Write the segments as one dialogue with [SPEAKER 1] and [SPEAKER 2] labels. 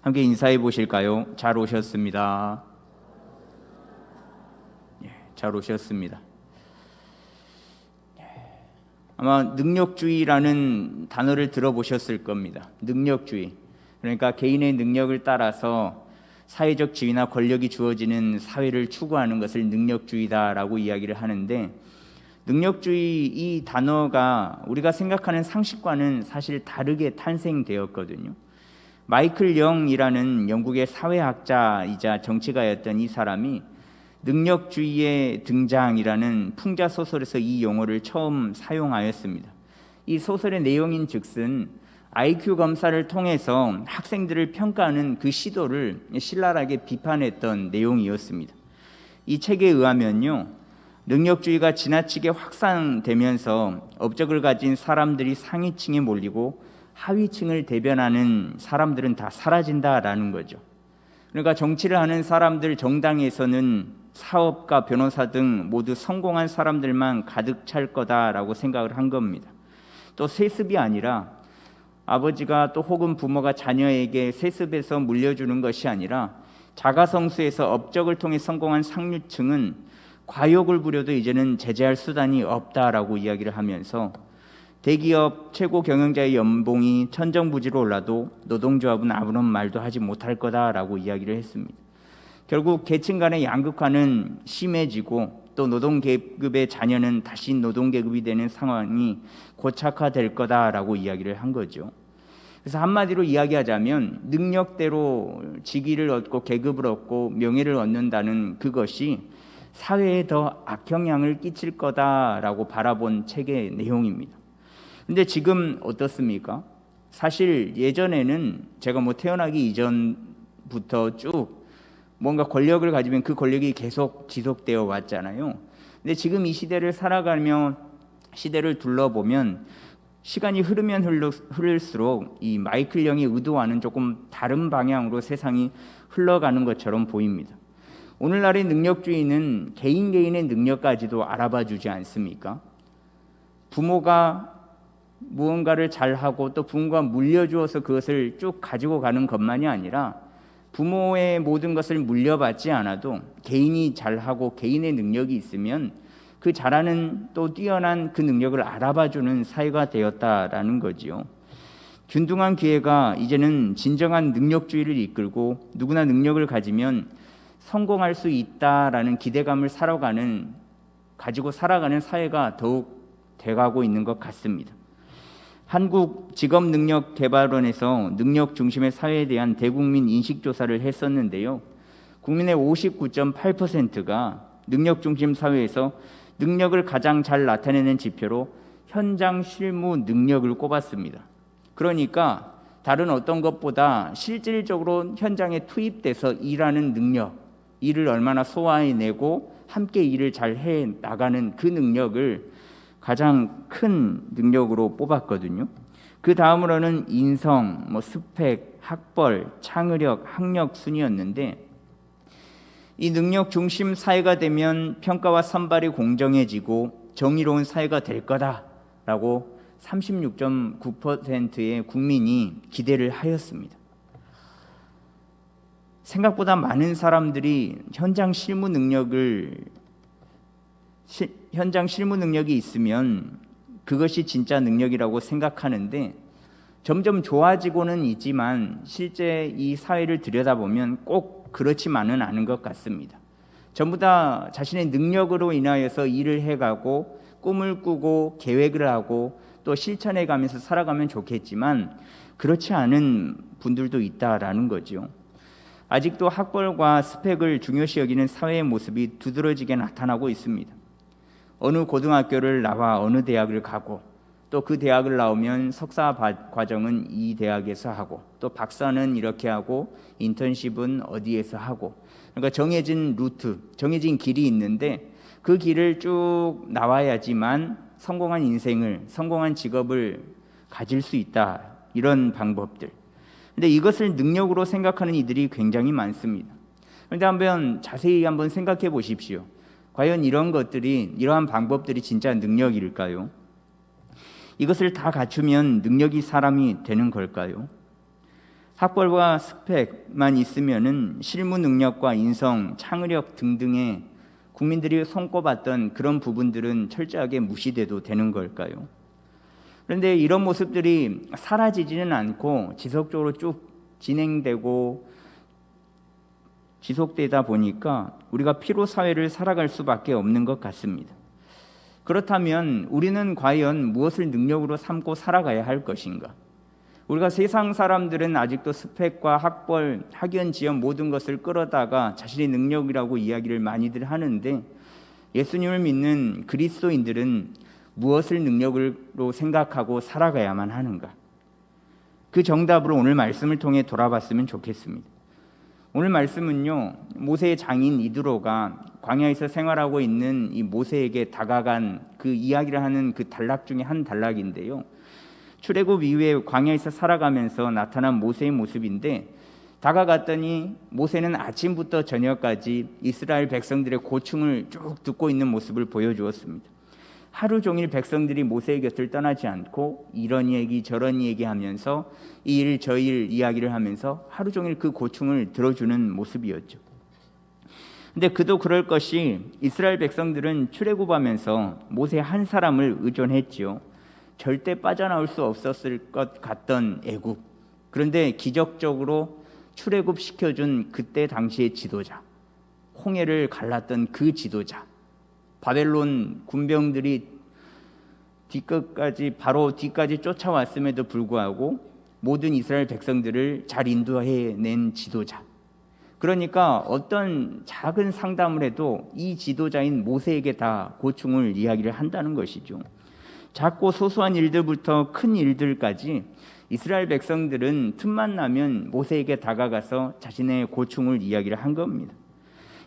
[SPEAKER 1] 함께 인사해 보실까요? 잘 오셨습니다. 잘 오셨습니다. 아마 능력주의라는 단어를 들어보셨을 겁니다. 능력주의. 그러니까 개인의 능력을 따라서 사회적 지위나 권력이 주어지는 사회를 추구하는 것을 능력주의다라고 이야기를 하는데, 능력주의 이 단어가 우리가 생각하는 상식과는 사실 다르게 탄생되었거든요. 마이클 영이라는 영국의 사회학자이자 정치가였던 이 사람이 능력주의의 등장이라는 풍자 소설에서 이 용어를 처음 사용하였습니다. 이 소설의 내용인 즉슨 IQ 검사를 통해서 학생들을 평가하는 그 시도를 신랄하게 비판했던 내용이었습니다. 이 책에 의하면요, 능력주의가 지나치게 확산되면서 업적을 가진 사람들이 상위층에 몰리고 하위층을 대변하는 사람들은 다 사라진다라는 거죠. 그러니까 정치를 하는 사람들, 정당에서는 사업가, 변호사 등 모두 성공한 사람들만 가득 찰 거다라고 생각을 한 겁니다. 또 세습이 아니라 아버지가 또 혹은 부모가 자녀에게 세습에서 물려주는 것이 아니라 자가성수에서 업적을 통해 성공한 상류층은 과욕을 부려도 이제는 제재할 수단이 없다라고 이야기를 하면서 대기업 최고 경영자의 연봉이 천정부지로 올라도 노동조합은 아무런 말도 하지 못할 거다라고 이야기를 했습니다. 결국 계층 간의 양극화는 심해지고 또 노동계급의 자녀는 다시 노동계급이 되는 상황이 고착화될 거다라고 이야기를 한 거죠. 그래서 한마디로 이야기하자면 능력대로 직위를 얻고 계급을 얻고 명예를 얻는다는 그것이 사회에 더 악영향을 끼칠 거다라고 바라본 책의 내용입니다. 근데 지금 어떻습니까? 사실 예전에는 제가 태어나기 이전부터 쭉 뭔가 권력을 가지면 그 권력이 계속 지속되어 왔잖아요. 근데 지금 이 시대를 살아가며 시대를 둘러보면 시간이 흐르면 흐를수록 이 마이클 영의 의도와는 조금 다른 방향으로 세상이 흘러가는 것처럼 보입니다. 오늘날의 능력주의는 개인의 능력까지도 알아봐 주지 않습니까? 부모가 무언가를 잘하고 또 부모가 물려주어서 그것을 쭉 가지고 가는 것만이 아니라 부모의 모든 것을 물려받지 않아도 개인이 잘하고 개인의 능력이 있으면 그 잘하는 또 뛰어난 그 능력을 알아봐주는 사회가 되었다라는 거지요. 균등한 기회가 이제는 진정한 능력주의를 이끌고 누구나 능력을 가지면 성공할 수 있다라는 기대감을 가지고 살아가는 사회가 더욱 돼가고 있는 것 같습니다. 한국직업능력개발원에서 능력 중심의 사회에 대한 대국민 인식조사를 했었는데요. 국민의 59.8%가 능력 중심 사회에서 능력을 가장 잘 나타내는 지표로 현장 실무 능력을 꼽았습니다. 그러니까 다른 어떤 것보다 실질적으로 현장에 투입돼서 일하는 능력, 일을 얼마나 소화해내고 함께 일을 잘 해나가는 그 능력을 가장 큰 능력으로 뽑았거든요. 그 다음으로는 인성, 스펙, 학벌, 창의력, 학력 순이었는데, 이 능력 중심 사회가 되면 평가와 선발이 공정해지고 정의로운 사회가 될 거다라고 36.9%의 국민이 기대를 하였습니다. 생각보다 많은 사람들이 현장 실무 능력이 있으면 그것이 진짜 능력이라고 생각하는데, 점점 좋아지고는 있지만 실제 이 사회를 들여다보면 꼭 그렇지만은 않은 것 같습니다. 전부 다 자신의 능력으로 인하여서 일을 해가고 꿈을 꾸고 계획을 하고 또 실천해 가면서 살아가면 좋겠지만 그렇지 않은 분들도 있다라는 거죠. 아직도 학벌과 스펙을 중요시 여기는 사회의 모습이 두드러지게 나타나고 있습니다. 어느 고등학교를 나와 어느 대학을 가고 또 그 대학을 나오면 석사 과정은 이 대학에서 하고 또 박사는 이렇게 하고 인턴십은 어디에서 하고, 그러니까 정해진 루트, 정해진 길이 있는데 그 길을 쭉 나와야지만 성공한 인생을, 성공한 직업을 가질 수 있다, 이런 방법들. 근데 이것을 능력으로 생각하는 이들이 굉장히 많습니다. 그런데 한번 자세히 생각해 보십시오. 과연 이러한 방법들이 진짜 능력일까요? 이것을 다 갖추면 능력이 사람이 되는 걸까요? 학벌과 스펙만 있으면은 실무 능력과 인성, 창의력 등등의 국민들이 손꼽았던 그런 부분들은 철저하게 무시돼도 되는 걸까요? 그런데 이런 모습들이 사라지지는 않고 지속적으로 쭉 진행되고 지속되다 보니까 우리가 피로 사회를 살아갈 수밖에 없는 것 같습니다. 그렇다면 우리는 과연 무엇을 능력으로 삼고 살아가야 할 것인가? 우리가 세상 사람들은 아직도 스펙과 학벌, 학연, 지연 모든 것을 끌어다가 자신의 능력이라고 이야기를 많이들 하는데 예수님을 믿는 그리스도인들은 무엇을 능력으로 생각하고 살아가야만 하는가? 그 정답으로 오늘 말씀을 통해 돌아봤으면 좋겠습니다. 오늘 말씀은요, 모세의 장인 이드로가 광야에서 생활하고 있는 이 모세에게 다가간 그 이야기를 하는 그 단락 중에 한 단락인데요. 출애굽 이후에 광야에서 살아가면서 나타난 모세의 모습인데 다가갔더니 모세는 아침부터 저녁까지 이스라엘 백성들의 고충을 쭉 듣고 있는 모습을 보여주었습니다. 하루 종일 백성들이 모세의 곁을 떠나지 않고 이런 얘기 저런 얘기하면서 이 일 저 일 이야기를 하면서 하루 종일 그 고충을 들어주는 모습이었죠. 근데 그도 그럴 것이 이스라엘 백성들은 출애굽하면서 모세 한 사람을 의존했지요. 절대 빠져나올 수 없었을 것 같던 애굽. 그런데 기적적으로 출애굽시켜준 그때 당시의 지도자, 홍해를 갈랐던 그 지도자, 바벨론 군병들이 바로 뒤까지 쫓아왔음에도 불구하고 모든 이스라엘 백성들을 잘 인도해낸 지도자. 그러니까 어떤 작은 상담을 해도 이 지도자인 모세에게 다 고충을 이야기를 한다는 것이죠. 작고 소소한 일들부터 큰 일들까지 이스라엘 백성들은 틈만 나면 모세에게 다가가서 자신의 고충을 이야기를 한 겁니다.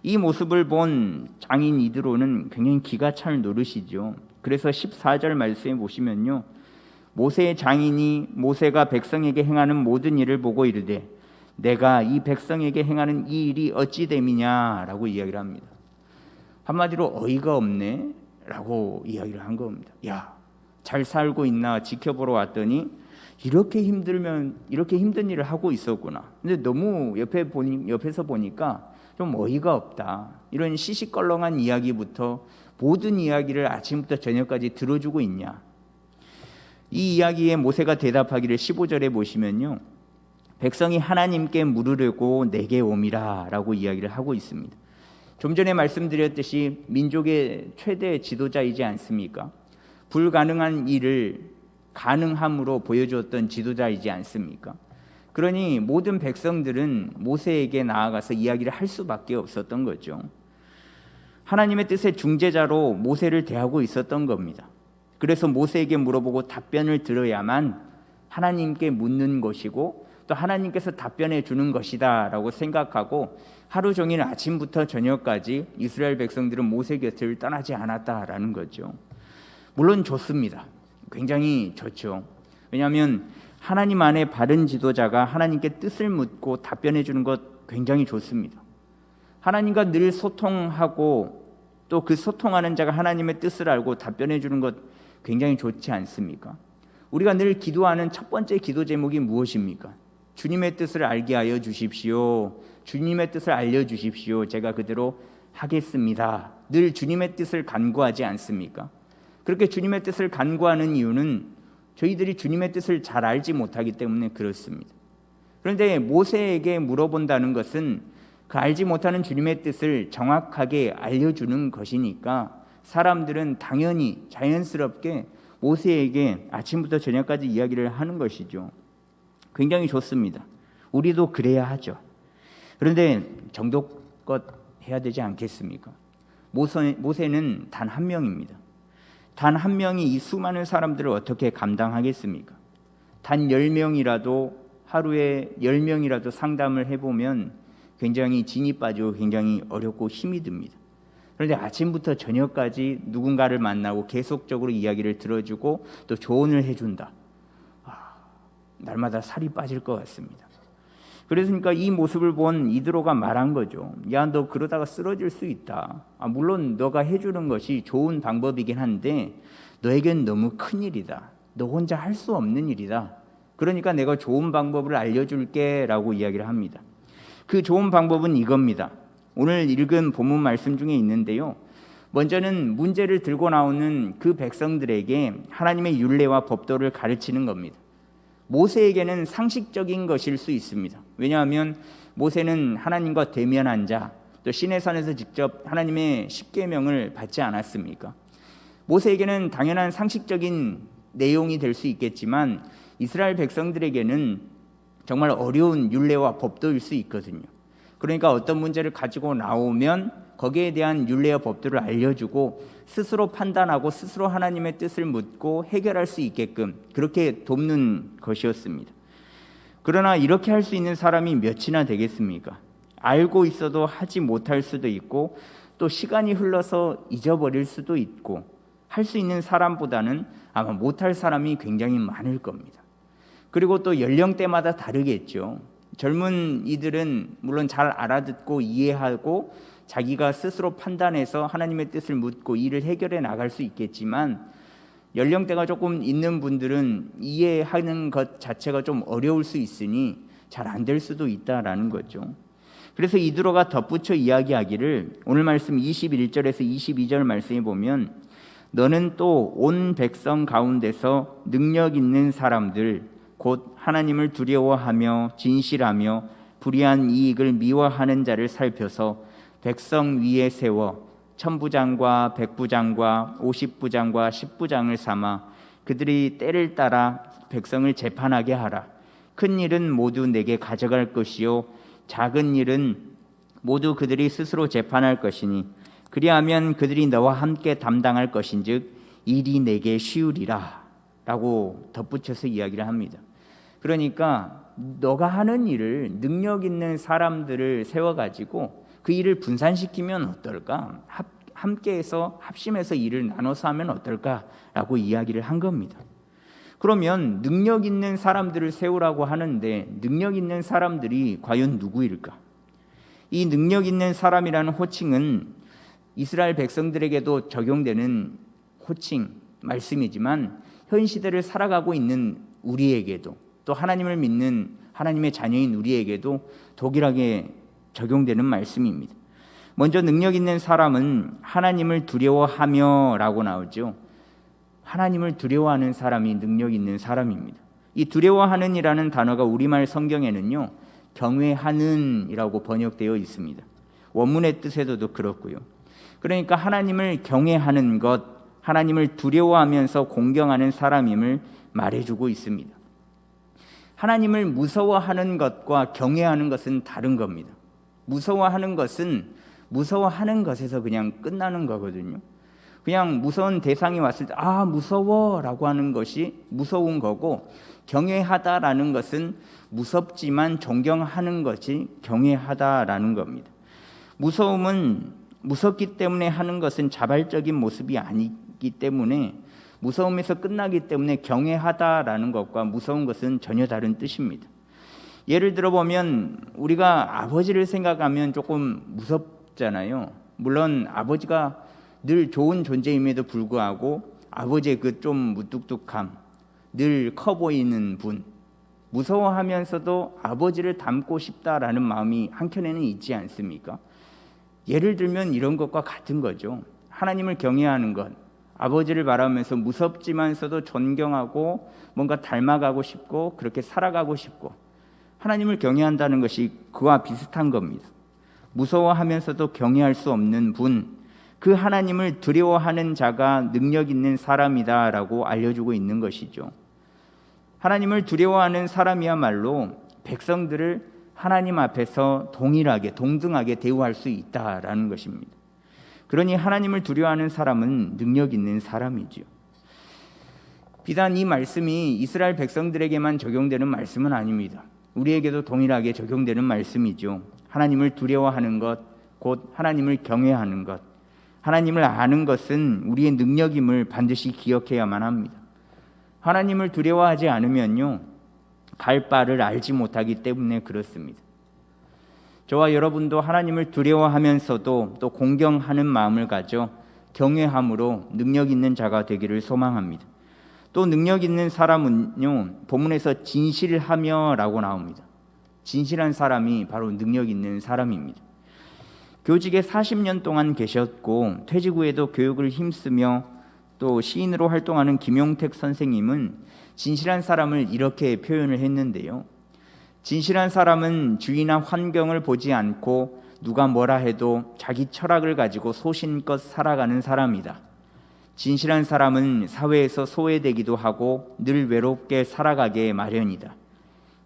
[SPEAKER 1] 이 모습을 본 장인 이드로는 굉장히 기가 찰 노릇이죠. 그래서 14절 말씀에 보시면요, 모세의 장인이 모세가 백성에게 행하는 모든 일을 보고 이르되 내가 이 백성에게 행하는 이 일이 어찌 됨이냐라고 이야기를 합니다. 한마디로 어이가 없네 라고 이야기를 한 겁니다. 야, 잘 살고 있나 지켜보러 왔더니 이렇게 힘든 일을 하고 있었구나. 근데 너무 옆에서 보니까 좀 어이가 없다. 이런 시시껄렁한 이야기부터 모든 이야기를 아침부터 저녁까지 들어주고 있냐. 이 이야기에 모세가 대답하기를 15절에 보시면요, 백성이 하나님께 물으려고 내게 옴이라 라고 이야기를 하고 있습니다. 좀 전에 말씀드렸듯이 민족의 최대 지도자이지 않습니까? 불가능한 일을 가능함으로 보여주었던 지도자이지 않습니까? 그러니 모든 백성들은 모세에게 나아가서 이야기를 할 수밖에 없었던 거죠. 하나님의 뜻의 중재자로 모세를 대하고 있었던 겁니다. 그래서 모세에게 물어보고 답변을 들어야만 하나님께 묻는 것이고 또 하나님께서 답변해 주는 것이다 라고 생각하고 하루 종일 아침부터 저녁까지 이스라엘 백성들은 모세 곁을 떠나지 않았다라는 거죠. 물론 좋습니다. 굉장히 좋죠. 왜냐하면 하나님 안에 바른 지도자가 하나님께 뜻을 묻고 답변해 주는 것 굉장히 좋습니다. 하나님과 늘 소통하고 또 그 소통하는 자가 하나님의 뜻을 알고 답변해 주는 것 굉장히 좋지 않습니까? 우리가 늘 기도하는 첫 번째 기도 제목이 무엇입니까? 주님의 뜻을 알게 하여 주십시오. 주님의 뜻을 알려주십시오. 제가 그대로 하겠습니다. 늘 주님의 뜻을 간구하지 않습니까? 그렇게 주님의 뜻을 간구하는 이유는 저희들이 주님의 뜻을 잘 알지 못하기 때문에 그렇습니다. 그런데 모세에게 물어본다는 것은 그 알지 못하는 주님의 뜻을 정확하게 알려주는 것이니까 사람들은 당연히 자연스럽게 모세에게 아침부터 저녁까지 이야기를 하는 것이죠. 굉장히 좋습니다. 우리도 그래야 하죠. 그런데 정도껏 해야 되지 않겠습니까? 모세는 단 한 명입니다. 단 한 명이 이 수많은 사람들을 어떻게 감당하겠습니까? 단 10명이라도 하루에 10명이라도 상담을 해보면 굉장히 진이 빠지고 굉장히 어렵고 힘이 듭니다. 그런데 아침부터 저녁까지 누군가를 만나고 계속적으로 이야기를 들어주고 또 조언을 해준다. 날마다 살이 빠질 것 같습니다. 그러니까 이 모습을 본 이드로가 말한 거죠. 야, 너 그러다가 쓰러질 수 있다. 물론 너가 해주는 것이 좋은 방법이긴 한데 너에겐 너무 큰 일이다. 너 혼자 할 수 없는 일이다. 그러니까 내가 좋은 방법을 알려줄게 라고 이야기를 합니다. 그 좋은 방법은 이겁니다. 오늘 읽은 본문 말씀 중에 있는데요, 먼저는 문제를 들고 나오는 그 백성들에게 하나님의 율례와 법도를 가르치는 겁니다. 모세에게는 상식적인 것일 수 있습니다. 왜냐하면 모세는 하나님과 대면한 자, 또 시내산에서 직접 하나님의 십계명을 받지 않았습니까? 모세에게는 당연한 상식적인 내용이 될 수 있겠지만 이스라엘 백성들에게는 정말 어려운 율례와 법도일 수 있거든요. 그러니까 어떤 문제를 가지고 나오면 거기에 대한 율례와 법도를 알려주고 스스로 판단하고 스스로 하나님의 뜻을 묻고 해결할 수 있게끔 그렇게 돕는 것이었습니다. 그러나 이렇게 할 수 있는 사람이 몇이나 되겠습니까? 알고 있어도 하지 못할 수도 있고 또 시간이 흘러서 잊어버릴 수도 있고 할 수 있는 사람보다는 아마 못할 사람이 굉장히 많을 겁니다. 그리고 또 연령대마다 다르겠죠. 젊은 이들은 물론 잘 알아듣고 이해하고 자기가 스스로 판단해서 하나님의 뜻을 묻고 일을 해결해 나갈 수 있겠지만 연령대가 조금 있는 분들은 이해하는 것 자체가 좀 어려울 수 있으니 잘 안 될 수도 있다라는 거죠. 그래서 이드로가 덧붙여 이야기하기를 오늘 말씀 21절에서 22절 말씀에 보면 너는 또 온 백성 가운데서 능력 있는 사람들 곧 하나님을 두려워하며 진실하며 불의한 이익을 미워하는 자를 살펴서 백성 위에 세워 천부장과 백부장과 50부장과 10부장을 삼아 그들이 때를 따라 백성을 재판하게 하라. 큰 일은 모두 내게 가져갈 것이요 작은 일은 모두 그들이 스스로 재판할 것이니 그리하면 그들이 너와 함께 담당할 것인즉 일이 내게 쉬우리라 라고 덧붙여서 이야기를 합니다. 그러니까 너가 하는 일을 능력 있는 사람들을 세워가지고 그 일을 분산시키면 어떨까? 함께해서 합심해서 일을 나눠서 하면 어떨까라고 이야기를 한 겁니다. 그러면 능력 있는 사람들을 세우라고 하는데 능력 있는 사람들이 과연 누구일까? 이 능력 있는 사람이라는 호칭은 이스라엘 백성들에게도 적용되는 호칭 말씀이지만 현 시대를 살아가고 있는 우리에게도 또 하나님을 믿는 하나님의 자녀인 우리에게도 동일하게 적용되는 말씀입니다. 먼저 능력 있는 사람은 하나님을 두려워하며 라고 나오죠. 하나님을 두려워하는 사람이 능력 있는 사람입니다. 이 두려워하는 이라는 단어가 우리말 성경에는요 경외하는 이라고 번역되어 있습니다. 원문의 뜻에서도 그렇고요. 그러니까 하나님을 경외하는 것, 하나님을 두려워하면서 공경하는 사람임을 말해주고 있습니다. 하나님을 무서워하는 것과 경외하는 것은 다른 겁니다. 무서워하는 것은 무서워하는 것에서 그냥 끝나는 거거든요. 그냥 무서운 대상이 왔을 때 무서워라고 하는 것이 무서운 거고 경외하다라는 것은 무섭지만 존경하는 것이 경외하다라는 겁니다. 무서움은 무섭기 때문에 하는 것은 자발적인 모습이 아니기 때문에 무서움에서 끝나기 때문에 경외하다라는 것과 무서운 것은 전혀 다른 뜻입니다. 예를 들어보면 우리가 아버지를 생각하면 조금 무섭잖아요. 물론 아버지가 늘 좋은 존재임에도 불구하고 아버지의 그 좀 무뚝뚝함, 늘 커 보이는 분, 무서워하면서도 아버지를 닮고 싶다라는 마음이 한켠에는 있지 않습니까? 예를 들면 이런 것과 같은 거죠. 하나님을 경외하는 것, 아버지를 바라면서 무섭지만서도 존경하고 뭔가 닮아가고 싶고 그렇게 살아가고 싶고 하나님을 경외한다는 것이 그와 비슷한 겁니다. 무서워하면서도 경외할 수 없는 분, 그 하나님을 두려워하는 자가 능력 있는 사람이다라고 알려주고 있는 것이죠. 하나님을 두려워하는 사람이야말로 백성들을 하나님 앞에서 동일하게 동등하게 대우할 수 있다라는 것입니다. 그러니 하나님을 두려워하는 사람은 능력 있는 사람이죠. 비단 이 말씀이 이스라엘 백성들에게만 적용되는 말씀은 아닙니다. 우리에게도 동일하게 적용되는 말씀이죠. 하나님을 두려워하는 것, 곧 하나님을 경외하는 것, 하나님을 아는 것은 우리의 능력임을 반드시 기억해야만 합니다. 하나님을 두려워하지 않으면요, 갈 바를 알지 못하기 때문에 그렇습니다. 저와 여러분도 하나님을 두려워하면서도 또 공경하는 마음을 가져 경외함으로 능력 있는 자가 되기를 소망합니다. 또 능력 있는 사람은요, 본문에서 진실하며라고 나옵니다. 진실한 사람이 바로 능력 있는 사람입니다. 교직에 40년 동안 계셨고 퇴직 후에도 교육을 힘쓰며 또 시인으로 활동하는 김용택 선생님은 진실한 사람을 이렇게 표현을 했는데요. 진실한 사람은 주위나 환경을 보지 않고 누가 뭐라 해도 자기 철학을 가지고 소신껏 살아가는 사람이다. 진실한 사람은 사회에서 소외되기도 하고 늘 외롭게 살아가게 마련이다.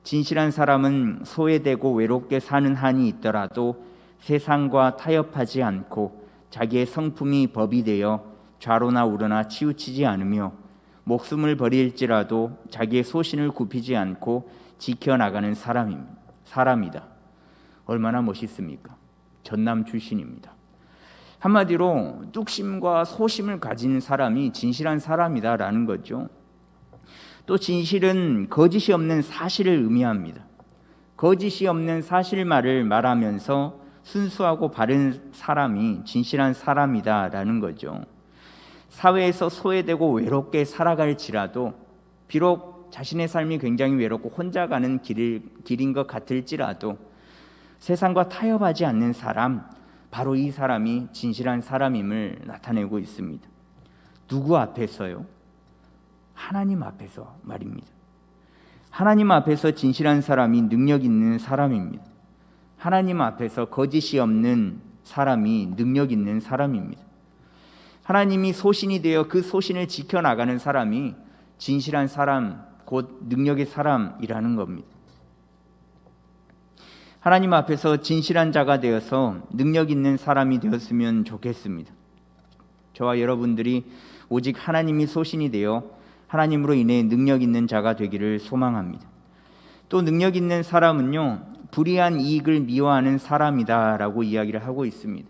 [SPEAKER 1] 진실한 사람은 소외되고 외롭게 사는 한이 있더라도 세상과 타협하지 않고 자기의 성품이 법이 되어 좌로나 우로나 치우치지 않으며 목숨을 버릴지라도 자기의 소신을 굽히지 않고 지켜나가는 사람이다. 얼마나 멋있습니까? 전남 출신입니다. 한마디로 뚝심과 소심을 가진 사람이 진실한 사람이다라는 거죠. 또 진실은 거짓이 없는 사실을 의미합니다. 거짓이 없는 사실말을 말하면서 순수하고 바른 사람이 진실한 사람이다라는 거죠. 사회에서 소외되고 외롭게 살아갈지라도 비록 자신의 삶이 굉장히 외롭고 혼자 가는 길인 것 같을지라도 세상과 타협하지 않는 사람, 바로 이 사람이 진실한 사람임을 나타내고 있습니다. 누구 앞에서요? 하나님 앞에서 말입니다. 하나님 앞에서 진실한 사람이 능력 있는 사람입니다. 하나님 앞에서 거짓이 없는 사람이 능력 있는 사람입니다. 하나님이 소신이 되어 그 소신을 지켜나가는 사람이 진실한 사람, 곧 능력의 사람이라는 겁니다. 하나님 앞에서 진실한 자가 되어서 능력 있는 사람이 되었으면 좋겠습니다. 저와 여러분들이 오직 하나님이 소신이 되어 하나님으로 인해 능력 있는 자가 되기를 소망합니다. 또 능력 있는 사람은요, 불의한 이익을 미워하는 사람이다라고 이야기를 하고 있습니다.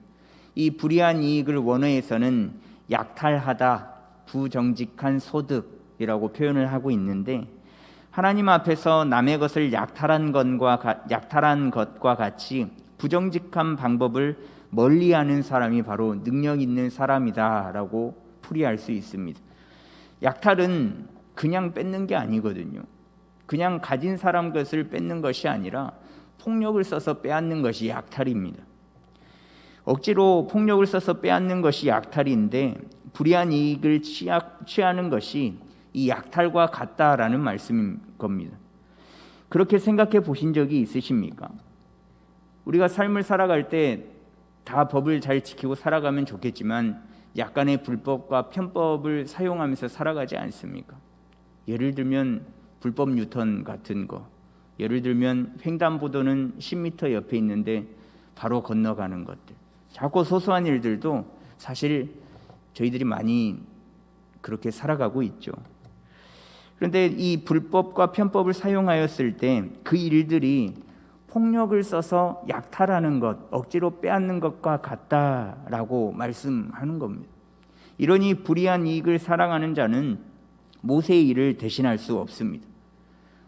[SPEAKER 1] 이 불의한 이익을 원어에서는 약탈하다, 부정직한 소득이라고 표현을 하고 있는데, 하나님 앞에서 남의 것을 약탈한 것과 같이 부정직한 방법을 멀리하는 사람이 바로 능력 있는 사람이다라고 풀이할 수 있습니다. 약탈은 그냥 뺏는 게 아니거든요. 그냥 가진 사람 것을 뺏는 것이 아니라 폭력을 써서 빼앗는 것이 약탈입니다. 억지로 폭력을 써서 빼앗는 것이 약탈인데 불의한 이익을 취하는 것이 이 약탈과 같다라는 말씀인 겁니다. 그렇게 생각해 보신 적이 있으십니까? 우리가 삶을 살아갈 때 다 법을 잘 지키고 살아가면 좋겠지만 약간의 불법과 편법을 사용하면서 살아가지 않습니까? 예를 들면 불법 유턴 같은 거, 예를 들면 횡단보도는 10m 옆에 있는데 바로 건너가는 것들, 작고 소소한 일들도 사실 저희들이 많이 그렇게 살아가고 있죠. 그런데 이 불법과 편법을 사용하였을 때 그 일들이 폭력을 써서 약탈하는 것, 억지로 빼앗는 것과 같다라고 말씀하는 겁니다. 이러니 불의한 이익을 사랑하는 자는 모세의 일을 대신할 수 없습니다.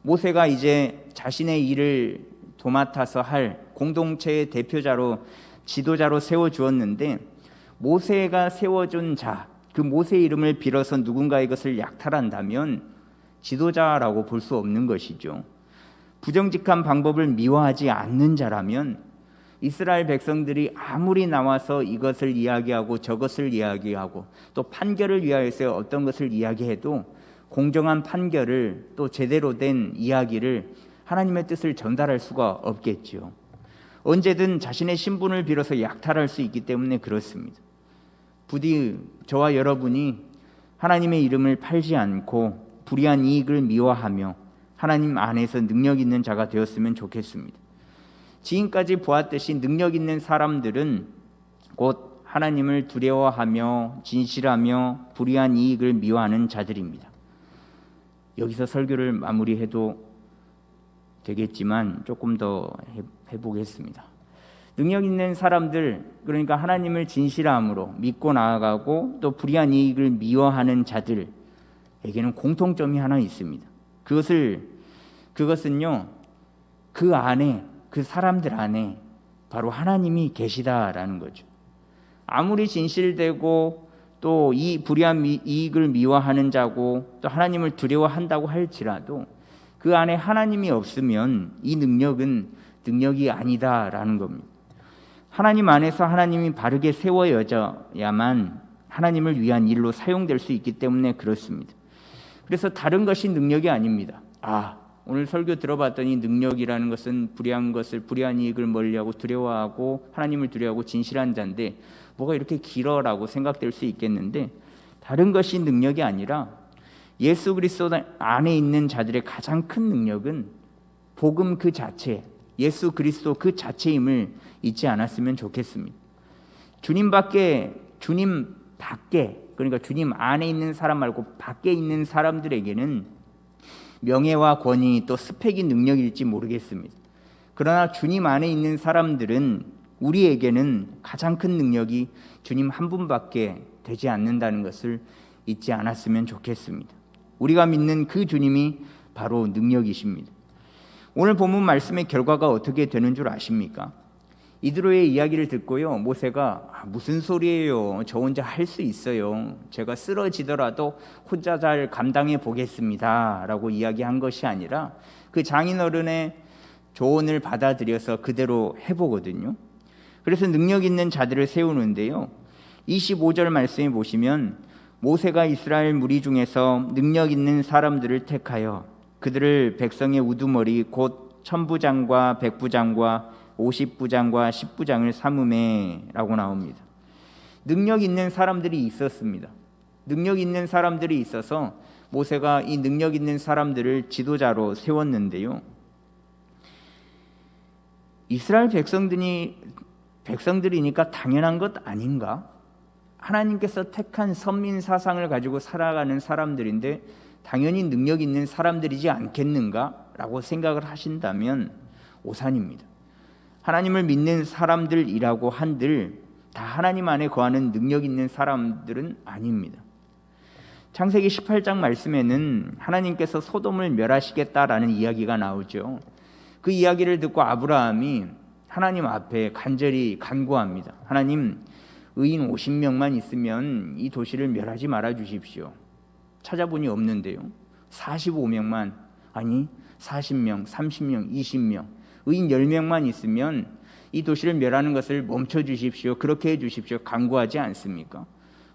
[SPEAKER 1] 모세가 이제 자신의 일을 도맡아서 할 공동체의 대표자로, 지도자로 세워주었는데, 모세가 세워준 자, 그 모세의 이름을 빌어서 누군가의 것을 약탈한다면 지도자라고 볼 수 없는 것이죠. 부정직한 방법을 미워하지 않는 자라면 이스라엘 백성들이 아무리 나와서 이것을 이야기하고 저것을 이야기하고 또 판결을 위하여서 어떤 것을 이야기해도 공정한 판결을, 또 제대로 된 이야기를, 하나님의 뜻을 전달할 수가 없겠죠. 언제든 자신의 신분을 빌어서 약탈할 수 있기 때문에 그렇습니다. 부디 저와 여러분이 하나님의 이름을 팔지 않고 불의한 이익을 미워하며 하나님 안에서 능력 있는 자가 되었으면 좋겠습니다. 지금까지 보았듯이 능력 있는 사람들은 곧 하나님을 두려워하며 진실하며 불의한 이익을 미워하는 자들입니다. 여기서 설교를 마무리해도 되겠지만 조금 더 해보겠습니다. 능력 있는 사람들, 그러니까 하나님을 진실함으로 믿고 나아가고 또 불의한 이익을 미워하는 자들에게는 공통점이 하나 있습니다. 그것은요, 그 안에, 그 사람들 안에 바로 하나님이 계시다라는 거죠. 아무리 진실되고 또 이 불의한 이익을 미워하는 자고 또 하나님을 두려워한다고 할지라도 그 안에 하나님이 없으면 이 능력은 능력이 아니다라는 겁니다. 하나님 안에서 하나님이 바르게 세워져야만 하나님을 위한 일로 사용될 수 있기 때문에 그렇습니다. 그래서 다른 것이 능력이 아닙니다. 오늘 설교 들어봤더니 능력이라는 것은 불의한 이익을 멀리하고 두려워하고 하나님을 두려워하고 진실한 자인데 뭐가 이렇게 길어라고 생각될 수 있겠는데, 다른 것이 능력이 아니라 예수 그리스도 안에 있는 자들의 가장 큰 능력은 복음 그 자체, 예수 그리스도 그 자체임을 잊지 않았으면 좋겠습니다. 주님 밖에, 그러니까 주님 안에 있는 사람 말고 밖에 있는 사람들에게는 명예와 권위 또 스펙이 능력일지 모르겠습니다. 그러나 주님 안에 있는 사람들은, 우리에게는 가장 큰 능력이 주님 한 분밖에 되지 않는다는 것을 잊지 않았으면 좋겠습니다. 우리가 믿는 그 주님이 바로 능력이십니다. 오늘 본문 말씀의 결과가 어떻게 되는 줄 아십니까? 이드로의 이야기를 듣고요, 모세가 무슨 소리예요? 저 혼자 할 수 있어요. 제가 쓰러지더라도 혼자 잘 감당해 보겠습니다 라고 이야기한 것이 아니라 그 장인어른의 조언을 받아들여서 그대로 해보거든요. 그래서 능력 있는 자들을 세우는데요, 25절 말씀에 보시면 모세가 이스라엘 무리 중에서 능력 있는 사람들을 택하여 그들을 백성의 우두머리 곧 천부장과 백부장과 50부장과 10부장을 삼음해 라고 나옵니다. 능력 있는 사람들이 있었습니다. 능력 있는 사람들이 있어서 모세가 이 능력 있는 사람들을 지도자로 세웠는데요, 이스라엘 백성들이니까 당연한 것 아닌가? 하나님께서 택한 선민 사상을 가지고 살아가는 사람들인데 당연히 능력 있는 사람들이지 않겠는가? 라고 생각을 하신다면 오산입니다. 하나님을 믿는 사람들이라고 한들 다 하나님 안에 거하는 능력 있는 사람들은 아닙니다. 창세기 18장 말씀에는 하나님께서 소돔을 멸하시겠다라는 이야기가 나오죠. 그 이야기를 듣고 아브라함이 하나님 앞에 간절히 간구합니다. 하나님, 의인 50명만 있으면 이 도시를 멸하지 말아 주십시오. 찾아보니 없는데요, 45명만, 아니 40명, 30명, 20명, 의인 10명만 있으면 이 도시를 멸하는 것을 멈춰 주십시오. 그렇게 해 주십시오. 간구하지 않습니까?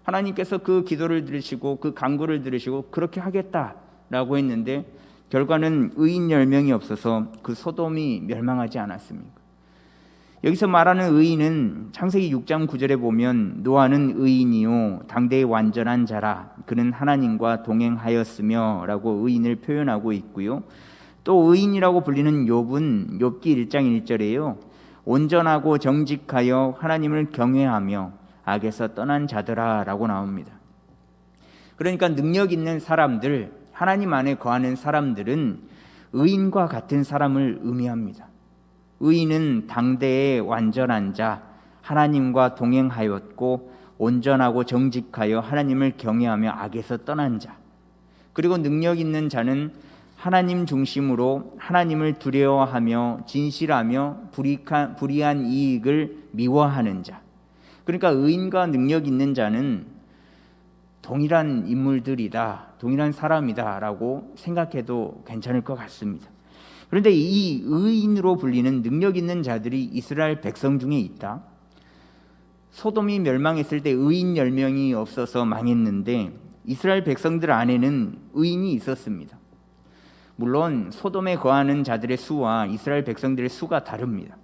[SPEAKER 1] 하나님께서 그 기도를 들으시고 그 간구를 들으시고 그렇게 하겠다라고 했는데 결과는 의인 10명이 없어서 그 소돔이 멸망하지 않았습니까? 여기서 말하는 의인은 창세기 6장 9절에 보면 노아는 의인이요 당대의 완전한 자라 그는 하나님과 동행하였으며 라고 의인을 표현하고 있고요. 또 의인이라고 불리는 욥은 욥기 1장 1절에요. 온전하고 정직하여 하나님을 경외하며 악에서 떠난 자들아 라고 나옵니다. 그러니까 능력 있는 사람들, 하나님 안에 거하는 사람들은 의인과 같은 사람을 의미합니다. 의인은 당대의 완전한 자, 하나님과 동행하였고 온전하고 정직하여 하나님을 경외하며 악에서 떠난 자. 그리고 능력 있는 자는 하나님 중심으로 하나님을 두려워하며 진실하며 불의한 이익을 미워하는 자. 그러니까 의인과 능력 있는 자는 동일한 인물들이다, 동일한 사람이다 라고 생각해도 괜찮을 것 같습니다. 그런데 이 의인으로 불리는 능력 있는 자들이 이스라엘 백성 중에 있다. 소돔이 멸망했을 때 의인 10명이 없어서 망했는데 이스라엘 백성들 안에는 의인이 있었습니다. 물론 소돔에 거하는 자들의 수와 이스라엘 백성들의 수가 다릅니다.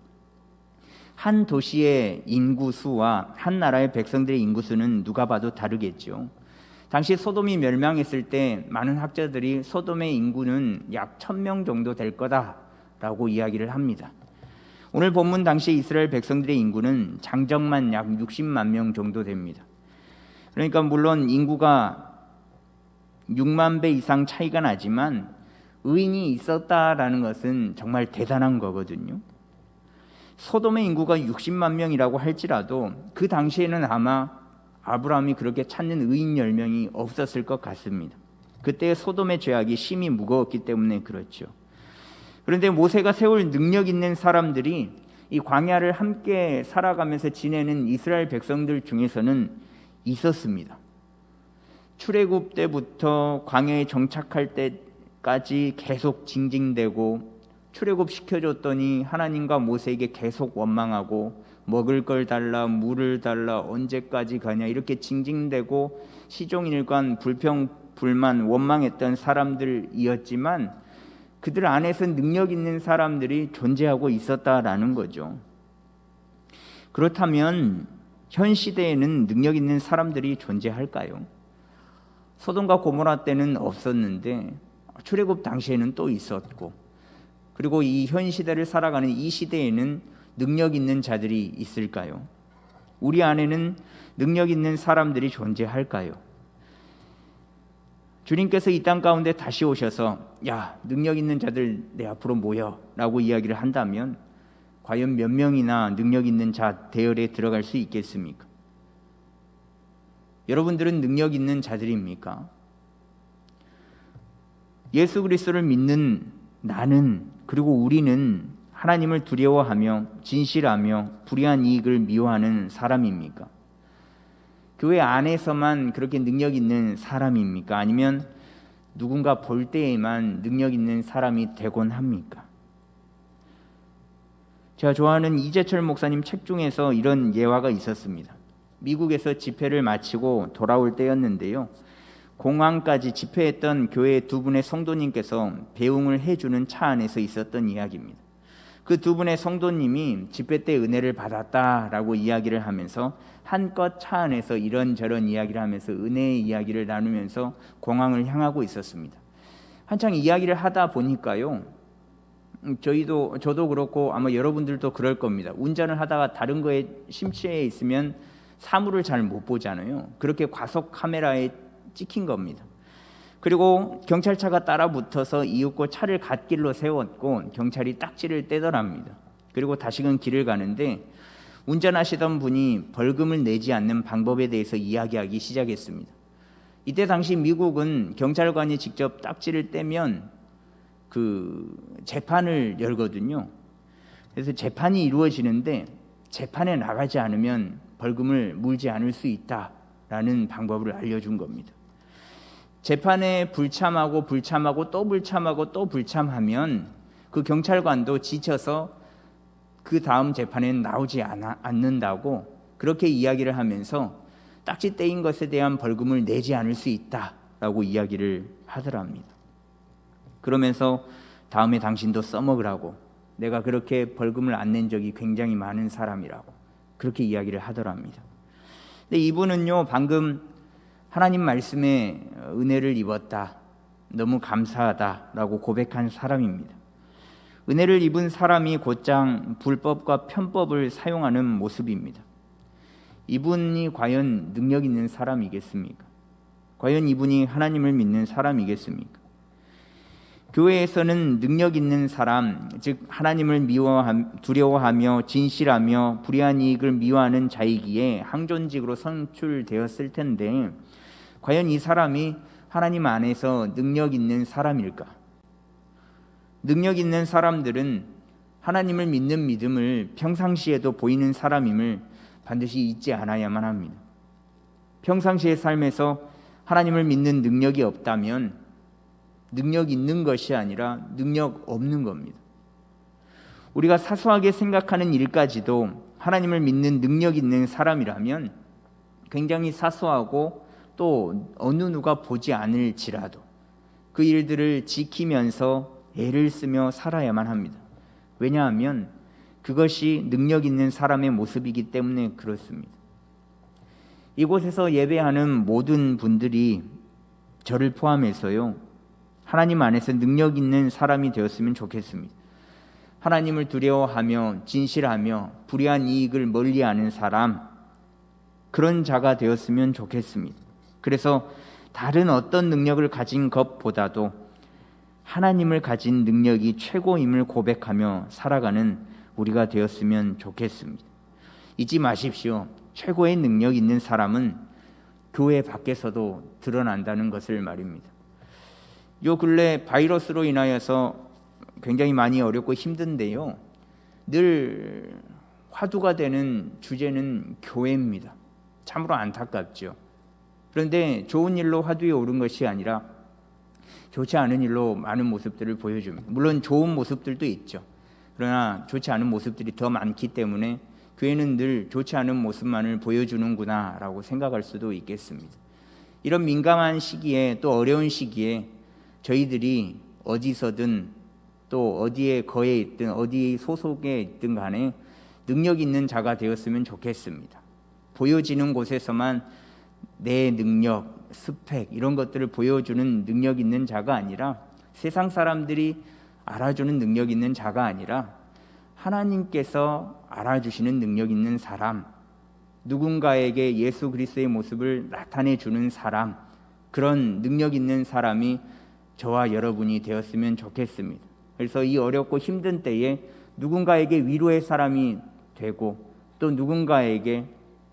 [SPEAKER 1] 한 도시의 인구수와 한 나라의 백성들의 인구수는 누가 봐도 다르겠죠. 당시 소돔이 멸망했을 때 많은 학자들이 소돔의 인구는 약 1000명 정도 될 거다라고 이야기를 합니다. 오늘 본문 당시 이스라엘 백성들의 인구는 장정만 약 60만 명 정도 됩니다. 그러니까 물론 인구가 6만 배 이상 차이가 나지만 의인이 있었다라는 것은 정말 대단한 거거든요. 소돔의 인구가 60만 명이라고 할지라도 그 당시에는 아마 아브라함이 그렇게 찾는 의인 10명이 없었을 것 같습니다. 그때 소돔의 죄악이 심히 무거웠기 때문에 그렇죠. 그런데 모세가 세울 능력 있는 사람들이 이 광야를 함께 살아가면서 지내는 이스라엘 백성들 중에서는 있었습니다. 출애굽 때부터 광야에 정착할 때까지 계속 징징대고 출애굽 시켜줬더니 하나님과 모세에게 계속 원망하고 먹을 걸 달라, 물을 달라, 언제까지 가냐 이렇게 징징대고 시종일관 불평, 불만, 원망했던 사람들이었지만 그들 안에서 능력 있는 사람들이 존재하고 있었다라는 거죠. 그렇다면 현 시대에는 능력 있는 사람들이 존재할까요? 소돔과 고모라 때는 없었는데 출애굽 당시에는 또 있었고, 그리고 이 현 시대를 살아가는 이 시대에는 능력 있는 자들이 있을까요? 우리 안에는 능력 있는 사람들이 존재할까요? 주님께서 이 땅 가운데 다시 오셔서 야, 능력 있는 자들 내 앞으로 모여 라고 이야기를 한다면 과연 몇 명이나 능력 있는 자 대열에 들어갈 수 있겠습니까? 여러분들은 능력 있는 자들입니까? 예수 그리스도를 믿는 나는, 그리고 우리는 하나님을 두려워하며 진실하며 불의한 이익을 미워하는 사람입니까? 교회 안에서만 그렇게 능력 있는 사람입니까? 아니면 누군가 볼 때에만 능력 있는 사람이 되곤 합니까? 제가 좋아하는 이재철 목사님 책 중에서 이런 예화가 있었습니다. 미국에서 집회를 마치고 돌아올 때였는데요, 공항까지 집회했던 교회 두 분의 성도님께서 배웅을 해주는 차 안에서 있었던 이야기입니다. 그 두 분의 성도님이 집회 때 은혜를 받았다라고 이야기를 하면서 한껏 차 안에서 이런저런 이야기를 하면서 은혜의 이야기를 나누면서 공항을 향하고 있었습니다. 한창 이야기를 하다 보니까요, 저도 그렇고 아마 여러분들도 그럴 겁니다. 운전을 하다가 다른 거에 심취해 있으면 사물을 잘 못 보잖아요. 그렇게 과속 카메라에 찍힌 겁니다. 그리고 경찰차가 따라붙어서 이윽고 차를 갓길로 세웠고 경찰이 딱지를 떼더랍니다. 그리고 다시금 길을 가는데 운전하시던 분이 벌금을 내지 않는 방법에 대해서 이야기하기 시작했습니다. 이때 당시 미국은 경찰관이 직접 딱지를 떼면 그 재판을 열거든요. 그래서 재판이 이루어지는데 재판에 나가지 않으면 벌금을 물지 않을 수 있다라는 방법을 알려준 겁니다. 재판에 불참하고 또 불참하고 또 불참하면 그 경찰관도 지쳐서 그 다음 재판에는 나오지 않는다고 그렇게 이야기를 하면서 딱지 떼인 것에 대한 벌금을 내지 않을 수 있다라고 이야기를 하더랍니다. 그러면서 다음에 당신도 써먹으라고, 내가 그렇게 벌금을 안 낸 적이 굉장히 많은 사람이라고 그렇게 이야기를 하더랍니다. 근데 이분은요, 방금 하나님 말씀에 은혜를 입었다, 너무 감사하다라고 고백한 사람입니다. 은혜를 입은 사람이 곧장 불법과 편법을 사용하는 모습입니다. 이분이 과연 능력 있는 사람이겠습니까? 과연 이분이 하나님을 믿는 사람이겠습니까? 교회에서는 능력 있는 사람, 즉 하나님을 두려워하며 진실하며 불의한 이익을 미워하는 자이기에 항존직으로 선출되었을 텐데, 과연 이 사람이 하나님 안에서 능력 있는 사람일까? 능력 있는 사람들은 하나님을 믿는 믿음을 평상시에도 보이는 사람임을 반드시 잊지 않아야만 합니다. 평상시의 삶에서 하나님을 믿는 능력이 없다면 능력 있는 것이 아니라 능력 없는 겁니다. 우리가 사소하게 생각하는 일까지도 하나님을 믿는 능력 있는 사람이라면 굉장히 사소하고 또 어느 누가 보지 않을지라도 그 일들을 지키면서 애를 쓰며 살아야만 합니다. 왜냐하면 그것이 능력 있는 사람의 모습이기 때문에 그렇습니다. 이곳에서 예배하는 모든 분들이 저를 포함해서요, 하나님 안에서 능력 있는 사람이 되었으면 좋겠습니다. 하나님을 두려워하며 진실하며 불의한 이익을 멀리하는 사람, 그런 자가 되었으면 좋겠습니다. 그래서 다른 어떤 능력을 가진 것보다도 하나님을 가진 능력이 최고임을 고백하며 살아가는 우리가 되었으면 좋겠습니다. 잊지 마십시오. 최고의 능력 있는 사람은 교회 밖에서도 드러난다는 것을 말입니다. 요 근래 바이러스로 인하여서 굉장히 많이 어렵고 힘든데요, 늘 화두가 되는 주제는 교회입니다. 참으로 안타깝죠. 그런데 좋은 일로 화두에 오른 것이 아니라 좋지 않은 일로 많은 모습들을 보여줍니다. 물론 좋은 모습들도 있죠. 그러나 좋지 않은 모습들이 더 많기 때문에 교회는 늘 좋지 않은 모습만을 보여주는구나 라고 생각할 수도 있겠습니다. 이런 민감한 시기에, 또 어려운 시기에 저희들이 어디서든 또 어디에 거해 있든 어디 소속에 있든 간에 능력 있는 자가 되었으면 좋겠습니다. 보여지는 곳에서만 내 능력, 스펙 이런 것들을 보여주는 능력 있는 자가 아니라, 세상 사람들이 알아주는 능력 있는 자가 아니라 하나님께서 알아주시는 능력 있는 사람, 누군가에게 예수 그리스도의 모습을 나타내주는 사람, 그런 능력 있는 사람이 저와 여러분이 되었으면 좋겠습니다. 그래서 이 어렵고 힘든 때에 누군가에게 위로의 사람이 되고, 또 누군가에게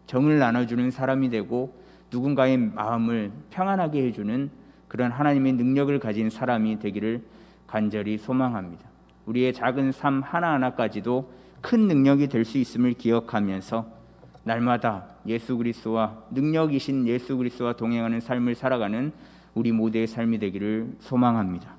[SPEAKER 1] 정을 나눠주는 사람이 되고, 누군가의 마음을 평안하게 해주는 그런 하나님의 능력을 가진 사람이 되기를 간절히 소망합니다. 우리의 작은 삶 하나하나까지도 큰 능력이 될 수 있음을 기억하면서 날마다 예수 그리스도와, 능력이신 예수 그리스도와 동행하는 삶을 살아가는 우리 모두의 삶이 되기를 소망합니다.